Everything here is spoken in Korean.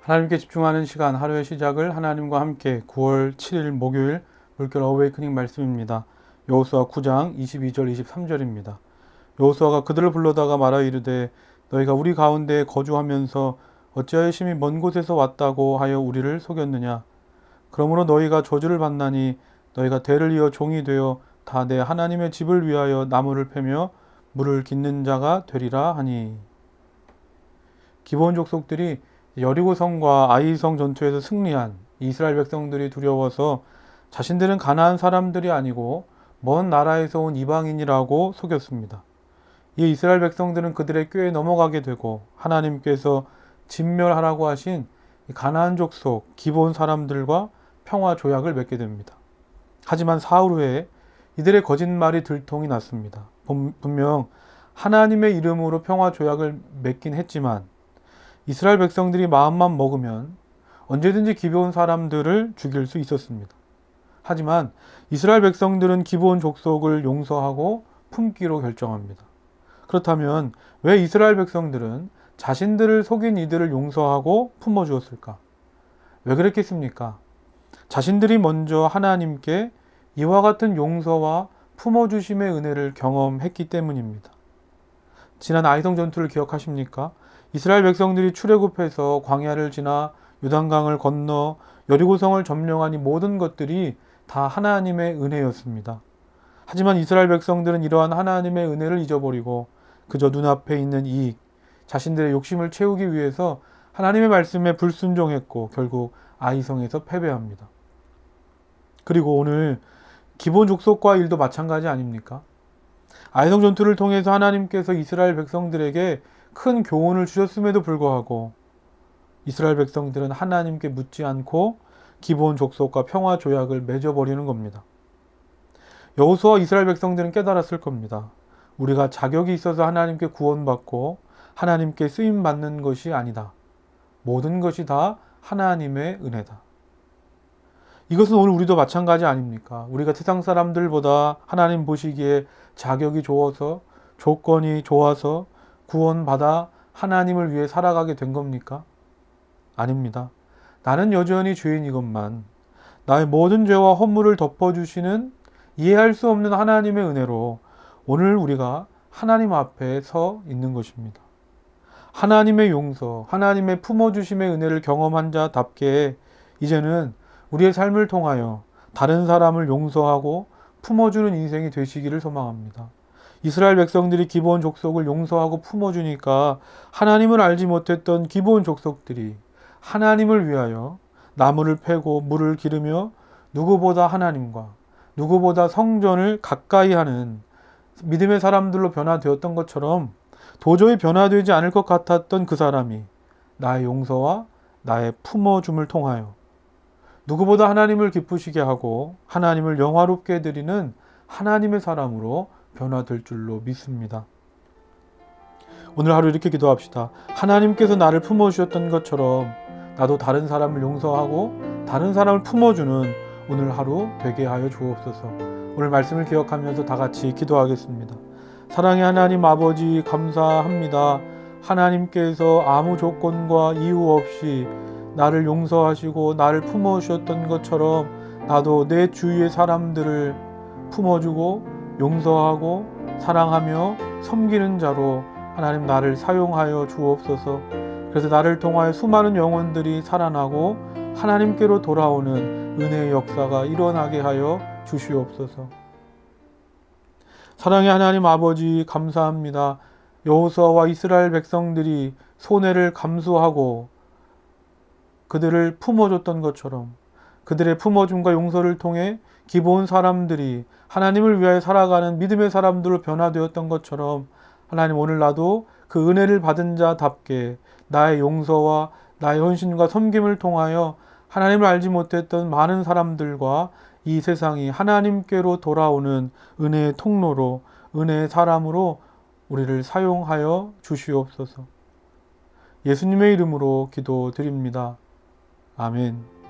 하나님께 집중하는 시간, 하루의 시작을 하나님과 함께 9월 7일 목요일 물결 어웨이크닝 말씀입니다. 여호수아 9장 22절 23절입니다. 여호수아가 그들을 불러다가 말하여 이르되 너희가 우리 가운데 거주하면서 어찌하여 심히 먼 곳에서 왔다고 하여 우리를 속였느냐. 그러므로 너희가 저주를 받나니 너희가 대를 이어 종이 되어 다 내 하나님의 집을 위하여 나무를 패며 물을 깃는 자가 되리라 하니. 기브온 족속들이 여리고성과 아이성 전투에서 승리한 이스라엘 백성들이 두려워서 자신들은 가나안 사람들이 아니고 먼 나라에서 온 이방인이라고 속였습니다. 이 이스라엘 백성들은 그들의 꾀에 넘어가게 되고 하나님께서 진멸하라고 하신 가나안 족속 기브온 사람들과 평화 조약을 맺게 됩니다. 하지만 사흘 후에 이들의 거짓말이 들통이 났습니다. 분명 하나님의 이름으로 평화 조약을 맺긴 했지만 이스라엘 백성들이 마음만 먹으면 언제든지 기브온 사람들을 죽일 수 있었습니다. 하지만 이스라엘 백성들은 기브온 족속을 용서하고 품기로 결정합니다. 그렇다면 왜 이스라엘 백성들은 자신들을 속인 이들을 용서하고 품어주었을까? 왜 그랬겠습니까? 자신들이 먼저 하나님께 이와 같은 용서와 품어주심의 은혜를 경험했기 때문입니다. 지난 아이성 전투를 기억하십니까? 이스라엘 백성들이 출애굽해서 광야를 지나 요단강을 건너 여리고성을 점령한 이 모든 것들이 다 하나님의 은혜였습니다. 하지만 이스라엘 백성들은 이러한 하나님의 은혜를 잊어버리고 그저 눈앞에 있는 이익, 자신들의 욕심을 채우기 위해서 하나님의 말씀에 불순종했고 결국 아이성에서 패배합니다. 그리고 오늘 기브온 족속과 일도 마찬가지 아닙니까? 아이성 전투를 통해서 하나님께서 이스라엘 백성들에게 큰 교훈을 주셨음에도 불구하고 이스라엘 백성들은 하나님께 묻지 않고 기브온 족속과 평화 조약을 맺어버리는 겁니다. 여호수아와 이스라엘 백성들은 깨달았을 겁니다. 우리가 자격이 있어서 하나님께 구원받고 하나님께 쓰임받는 것이 아니다. 모든 것이 다 하나님의 은혜다. 이것은 오늘 우리도 마찬가지 아닙니까? 우리가 세상 사람들보다 하나님 보시기에 자격이 좋아서 조건이 좋아서 구원받아 하나님을 위해 살아가게 된 겁니까? 아닙니다. 나는 여전히 죄인이건만 나의 모든 죄와 허물을 덮어주시는 이해할 수 없는 하나님의 은혜로 오늘 우리가 하나님 앞에 서 있는 것입니다. 하나님의 용서, 하나님의 품어주심의 은혜를 경험한 자답게 이제는 우리의 삶을 통하여 다른 사람을 용서하고 품어주는 인생이 되시기를 소망합니다. 이스라엘 백성들이 기브온 족속을 용서하고 품어주니까 하나님을 알지 못했던 기브온 족속들이 하나님을 위하여 나무를 패고 물을 기르며 누구보다 하나님과 누구보다 성전을 가까이 하는 믿음의 사람들로 변화되었던 것처럼 도저히 변화되지 않을 것 같았던 그 사람이 나의 용서와 나의 품어줌을 통하여 누구보다 하나님을 기쁘시게 하고 하나님을 영화롭게 해드리는 하나님의 사람으로 변화될 줄로 믿습니다. 오늘 하루 이렇게 기도합시다. 하나님께서 나를 품어주셨던 것처럼 나도 다른 사람을 용서하고 다른 사람을 품어주는 오늘 하루 되게 하여 주옵소서. 오늘 말씀을 기억하면서 다 같이 기도하겠습니다. 사랑의 하나님 아버지 감사합니다. 하나님께서 아무 조건과 이유 없이 나를 용서하시고 나를 품어주셨던 것처럼 나도 내 주위의 사람들을 품어주고 용서하고 사랑하며 섬기는 자로 하나님 나를 사용하여 주옵소서. 그래서 나를 통하여 수많은 영혼들이 살아나고 하나님께로 돌아오는 은혜의 역사가 일어나게 하여 주시옵소서. 사랑의 하나님 아버지 감사합니다. 여호수아와 이스라엘 백성들이 손해를 감수하고 그들을 품어줬던 것처럼 그들의 품어줌과 용서를 통해 기브온 사람들이 하나님을 위하여 살아가는 믿음의 사람들로 변화되었던 것처럼 하나님 오늘 나도 그 은혜를 받은 자답게 나의 용서와 나의 헌신과 섬김을 통하여 하나님을 알지 못했던 많은 사람들과 이 세상이 하나님께로 돌아오는 은혜의 통로로 은혜의 사람으로 우리를 사용하여 주시옵소서. 예수님의 이름으로 기도드립니다. 아멘.